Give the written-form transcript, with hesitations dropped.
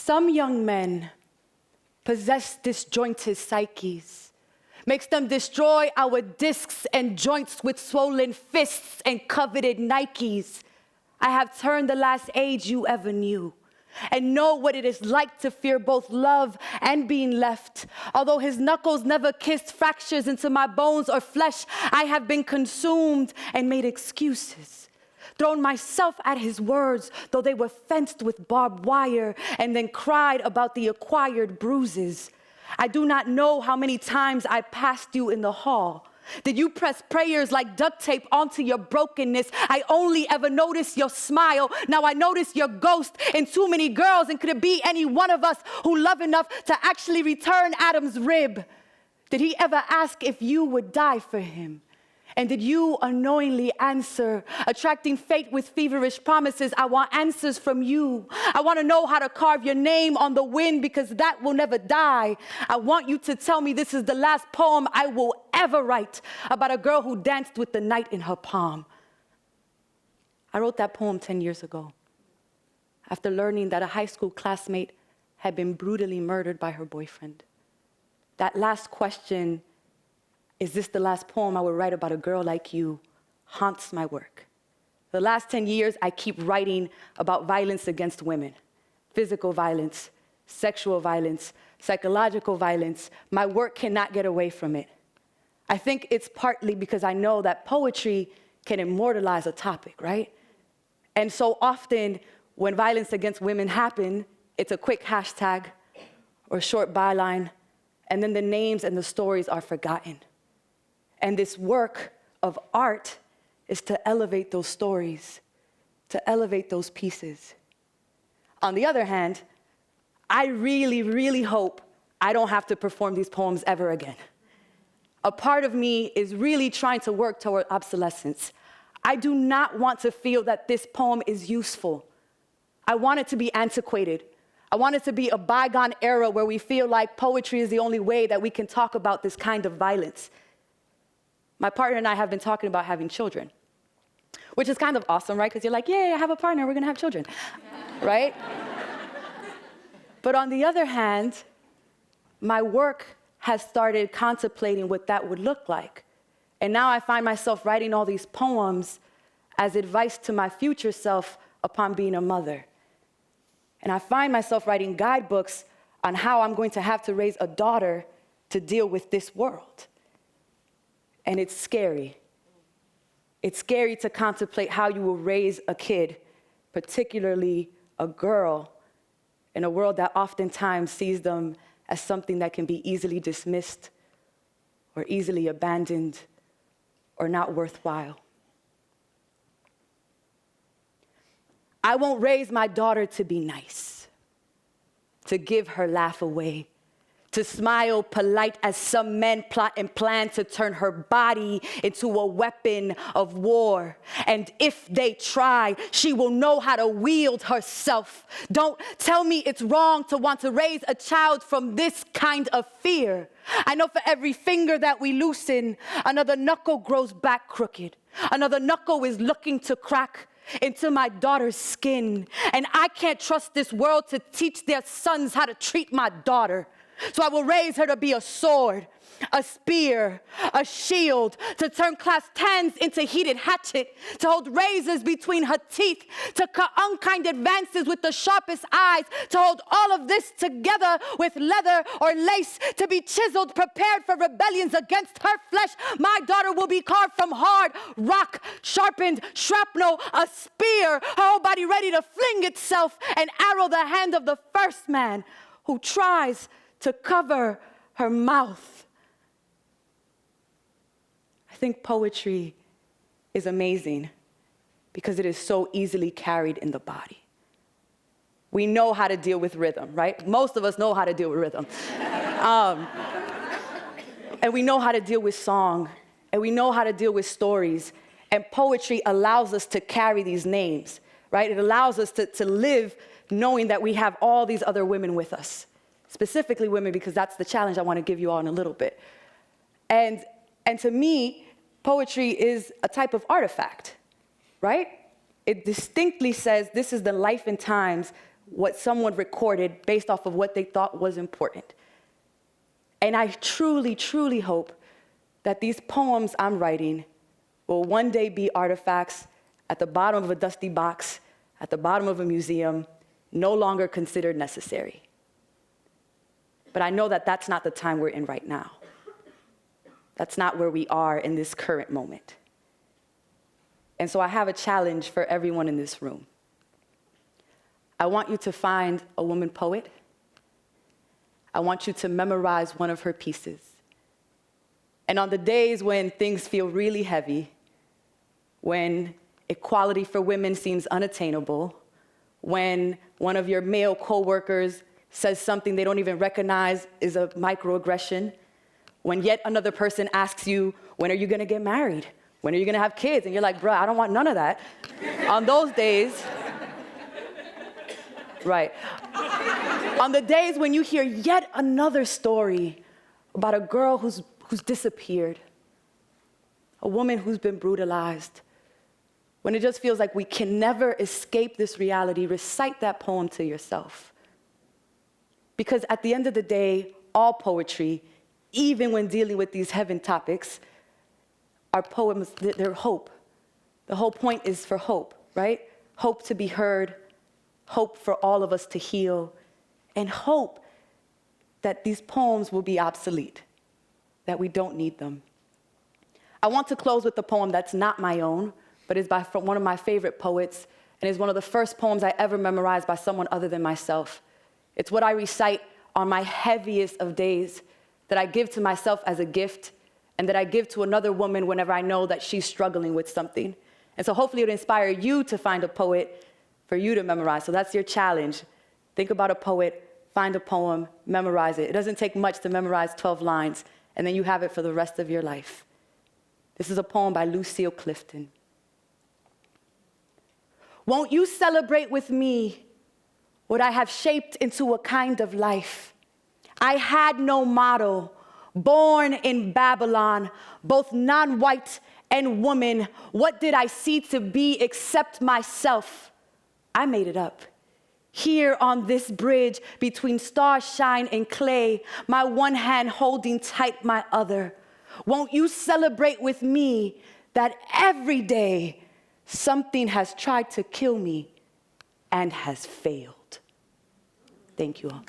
Some young men possess disjointed psyches, makes them destroy our discs and joints with swollen fists and coveted Nikes. I have turned the last age you ever knew and know what it is like to fear both love and being left. Although his knuckles never kissed fractures into my bones or flesh, I have been consumed and made excuses, thrown myself at his words, though they were fenced with barbed wire, and then cried about the acquired bruises. I do not know how many times I passed you in the hall. Did you press prayers like duct tape onto your brokenness? I only ever noticed your smile. Now I notice your ghost in too many girls. And could it be any one of us who love enough to actually return Adam's rib? Did he ever ask if you would die for him? And did you unknowingly answer, attracting fate with feverish promises? I want answers from you. I want to know how to carve your name on the wind, because that will never die. I want you to tell me this is the last poem I will ever write about a girl who danced with the night in her palm. I wrote that poem 10 years ago, after learning that a high school classmate had been brutally murdered by her boyfriend. That last question, is this the last poem I will write about a girl like you, haunts my work. The last 10 years, I keep writing about violence against women, physical violence, sexual violence, psychological violence. My work cannot get away from it. I think it's partly because I know that poetry can immortalize a topic, right? And so often when violence against women happen, it's a quick hashtag or short byline, and then the names and the stories are forgotten. And this work of art is to elevate those stories, to elevate those pieces. On the other hand, I really, really hope I don't have to perform these poems ever again. A part of me is really trying to work toward obsolescence. I do not want to feel that this poem is useful. I want it to be antiquated. I want it to be a bygone era where we feel like poetry is the only way that we can talk about this kind of violence. My partner and I have been talking about having children, which is kind of awesome, right? Because you're like, yay, I have a partner, we're gonna have children, right? But on the other hand, my work has started contemplating what that would look like. And now I find myself writing all these poems as advice to my future self upon being a mother. And I find myself writing guidebooks on how I'm going to have to raise a daughter to deal with this world. And it's scary. It's scary to contemplate how you will raise a kid, particularly a girl, in a world that oftentimes sees them as something that can be easily dismissed or easily abandoned or not worthwhile. I won't raise my daughter to be nice, to give her laugh away, to smile polite as some men plot and plan to turn her body into a weapon of war. And if they try, she will know how to wield herself. Don't tell me it's wrong to want to raise a child from this kind of fear. I know for every finger that we loosen, another knuckle grows back crooked. Another knuckle is looking to crack into my daughter's skin. And I can't trust this world to teach their sons how to treat my daughter. So I will raise her to be a sword, a spear, a shield, to turn class 10s into heated hatchet, to hold razors between her teeth, to cut unkind advances with the sharpest eyes, to hold all of this together with leather or lace, to be chiseled, prepared for rebellions against her flesh. My daughter will be carved from hard rock, sharpened shrapnel, a spear, her whole body ready to fling itself and arrow the hand of the first man who tries to cover her mouth. I think poetry is amazing because it is so easily carried in the body. We know how to deal with rhythm, right? Most of us know how to deal with rhythm. And we know how to deal with song, and we know how to deal with stories. And poetry allows us to carry these names, right? It allows us to live knowing that we have all these other women with us. Specifically women, because that's the challenge I want to give you all in a little bit. And to me, poetry is a type of artifact, right? It distinctly says this is the life and times what someone recorded based off of what they thought was important. And I truly, truly hope that these poems I'm writing will one day be artifacts at the bottom of a dusty box, at the bottom of a museum, no longer considered necessary. But I know that that's not the time we're in right now. That's not where we are in this current moment. And so I have a challenge for everyone in this room. I want you to find a woman poet. I want you to memorize one of her pieces. And on the days when things feel really heavy, when equality for women seems unattainable, when one of your male coworkers says something they don't even recognize is a microaggression, when yet another person asks you, when are you gonna get married? When are you gonna have kids? And you're like, bruh, I don't want none of that. On those days, right. On the days when you hear yet another story about a girl who's disappeared, a woman who's been brutalized, when it just feels like we can never escape this reality, recite that poem to yourself. Because at the end of the day, all poetry, even when dealing with these heaven topics, are poems, they're hope. The whole point is for hope, right? Hope to be heard, hope for all of us to heal, and hope that these poems will be obsolete, that we don't need them. I want to close with a poem that's not my own, but is by one of my favorite poets, and is one of the first poems I ever memorized by someone other than myself. It's what I recite on my heaviest of days, that I give to myself as a gift, and that I give to another woman whenever I know that she's struggling with something. And so hopefully it would inspire you to find a poet for you to memorize. So that's your challenge. Think about a poet, find a poem, memorize it. It doesn't take much to memorize 12 lines, and then you have it for the rest of your life. This is a poem by Lucille Clifton. Won't you celebrate with me what I have shaped into a kind of life? I had no model, born in Babylon, both non-white and woman. What did I see to be except myself? I made it up. Here on this bridge between starshine and clay, my one hand holding tight my other. Won't you celebrate with me that every day something has tried to kill me and has failed? Thank you all.